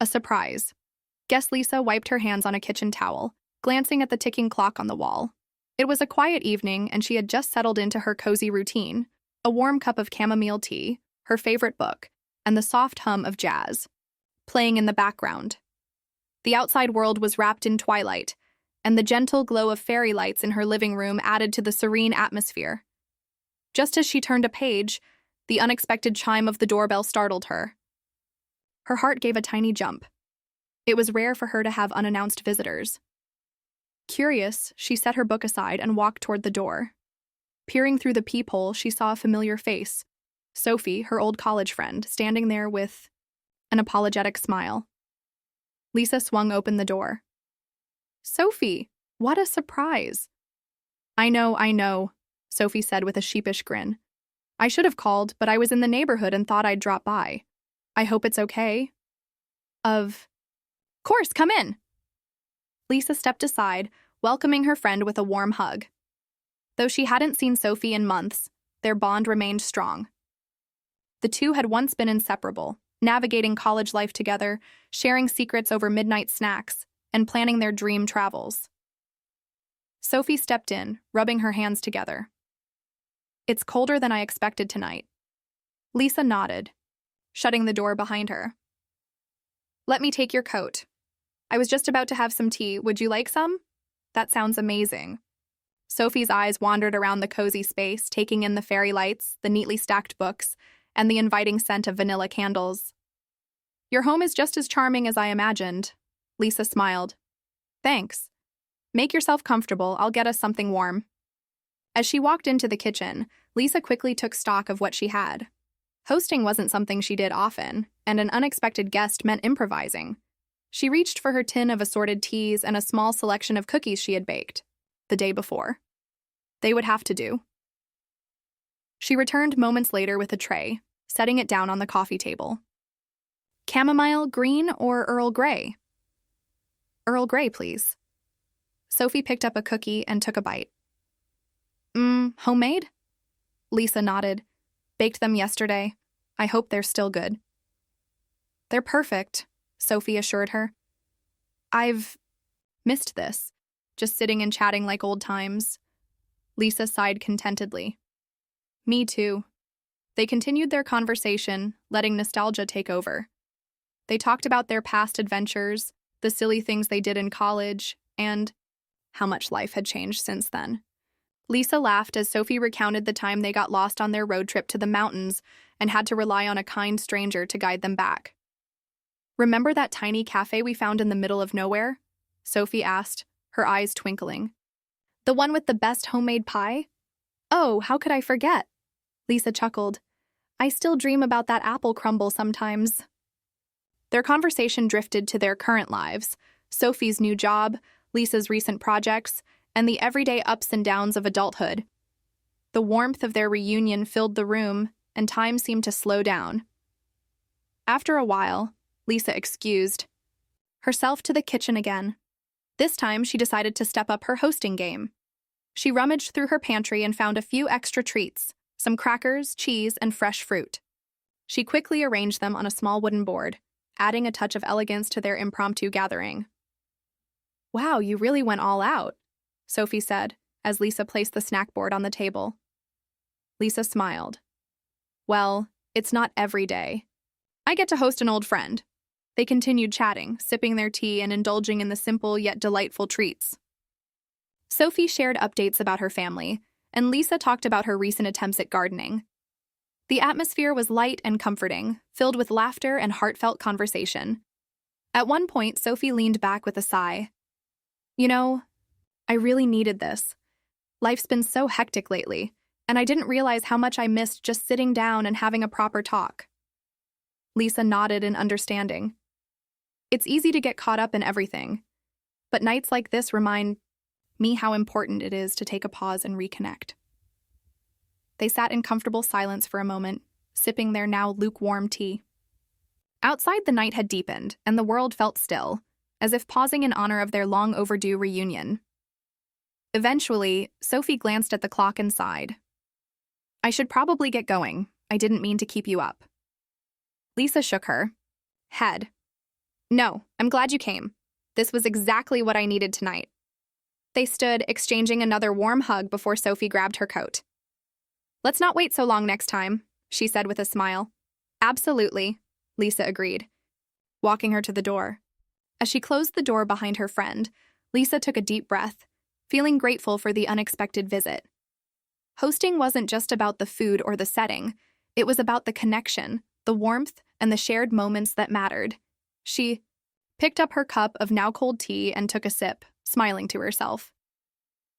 A surprise. Guess Lisa wiped her hands on a kitchen towel, glancing at the ticking clock on the wall. It was a quiet evening, and she had just settled into her cozy routine, a warm cup of chamomile tea, her favorite book, and the soft hum of jazz playing in the background. The outside world was wrapped in twilight, and the gentle glow of fairy lights in her living room added to the serene atmosphere. Just as she turned a page, the unexpected chime of the doorbell startled her. Her heart gave a tiny jump. It was rare for her to have unannounced visitors. Curious, she set her book aside and walked toward the door. Peering through the peephole, she saw a familiar face, Sophie, her old college friend, standing there with an apologetic smile. Lisa swung open the door. "Sophie, what a surprise." I know, Sophie said with a sheepish grin. "I should have called, but I was in the neighborhood and thought I'd drop by. I hope it's okay." Of course, come in." Lisa stepped aside, welcoming her friend with a warm hug. Though she hadn't seen Sophie in months, their bond remained strong. The two had once been inseparable, navigating college life together, sharing secrets over midnight snacks, and planning their dream travels. Sophie stepped in, rubbing her hands together. "It's colder than I expected tonight." Lisa nodded, shutting the door behind her. "Let me take your coat. I was just about to have some tea. Would you like some?" "That sounds amazing." Sophie's eyes wandered around the cozy space, taking in the fairy lights, the neatly stacked books, and the inviting scent of vanilla candles. "Your home is just as charming as I imagined." Lisa smiled. "Thanks. Make yourself comfortable. I'll get us something warm." As she walked into the kitchen, Lisa quickly took stock of what she had. Hosting wasn't something she did often, and an unexpected guest meant improvising. She reached for her tin of assorted teas and a small selection of cookies she had baked the day before. They would have to do. She returned moments later with a tray, setting it down on the coffee table. "Chamomile, green, or Earl Grey?" "Earl Grey, please." Sophie picked up a cookie and took a bite. Homemade?" Lisa nodded. "Baked them yesterday. I hope they're still good." "They're perfect," Sophie assured her. "I've missed this, just sitting and chatting like old times." Lisa sighed contentedly. "Me too." They continued their conversation, letting nostalgia take over. They talked about their past adventures, the silly things they did in college, and how much life had changed since then. Lisa laughed as Sophie recounted the time they got lost on their road trip to the mountains and had to rely on a kind stranger to guide them back. "Remember that tiny cafe we found in the middle of nowhere?" Sophie asked, her eyes twinkling. "The one with the best homemade pie?" "Oh, how could I forget?" Lisa chuckled. "I still dream about that apple crumble sometimes." Their conversation drifted to their current lives, Sophie's new job, Lisa's recent projects, and the everyday ups and downs of adulthood. The warmth of their reunion filled the room, and time seemed to slow down. After a while, Lisa excused herself to the kitchen again. This time, she decided to step up her hosting game. She rummaged through her pantry and found a few extra treats, some crackers, cheese, and fresh fruit. She quickly arranged them on a small wooden board, adding a touch of elegance to their impromptu gathering. "Wow, you really went all out," Sophie said, as Lisa placed the snack board on the table. Lisa smiled. "Well, it's not every day. I get to host an old friend." They continued chatting, sipping their tea and indulging in the simple yet delightful treats. Sophie shared updates about her family, and Lisa talked about her recent attempts at gardening. The atmosphere was light and comforting, filled with laughter and heartfelt conversation. At one point, Sophie leaned back with a sigh. "You know, I really needed this. Life's been so hectic lately, and I didn't realize how much I missed just sitting down and having a proper talk." Lisa nodded in understanding. "It's easy to get caught up in everything, but nights like this remind me how important it is to take a pause and reconnect." They sat in comfortable silence for a moment, sipping their now lukewarm tea. Outside, the night had deepened, and the world felt still, as if pausing in honor of their long-overdue reunion. Eventually, Sophie glanced at the clock and sighed. "I should probably get going. I didn't mean to keep you up." Lisa shook her head. No, I'm glad you came. This was exactly what I needed tonight. They stood, exchanging another warm hug before Sophie grabbed her coat. Let's not wait so long next time, she said with a smile. Absolutely, Lisa agreed, walking her to the door. As she closed the door behind her friend, Lisa took a deep breath, feeling grateful for the unexpected visit. Hosting wasn't just about the food or the setting, it was about the connection, the warmth, and the shared moments that mattered. She picked up her cup of now-cold tea and took a sip, smiling to herself.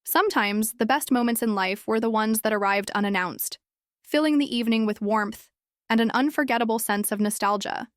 Sometimes, the best moments in life were the ones that arrived unannounced, filling the evening with warmth and an unforgettable sense of nostalgia.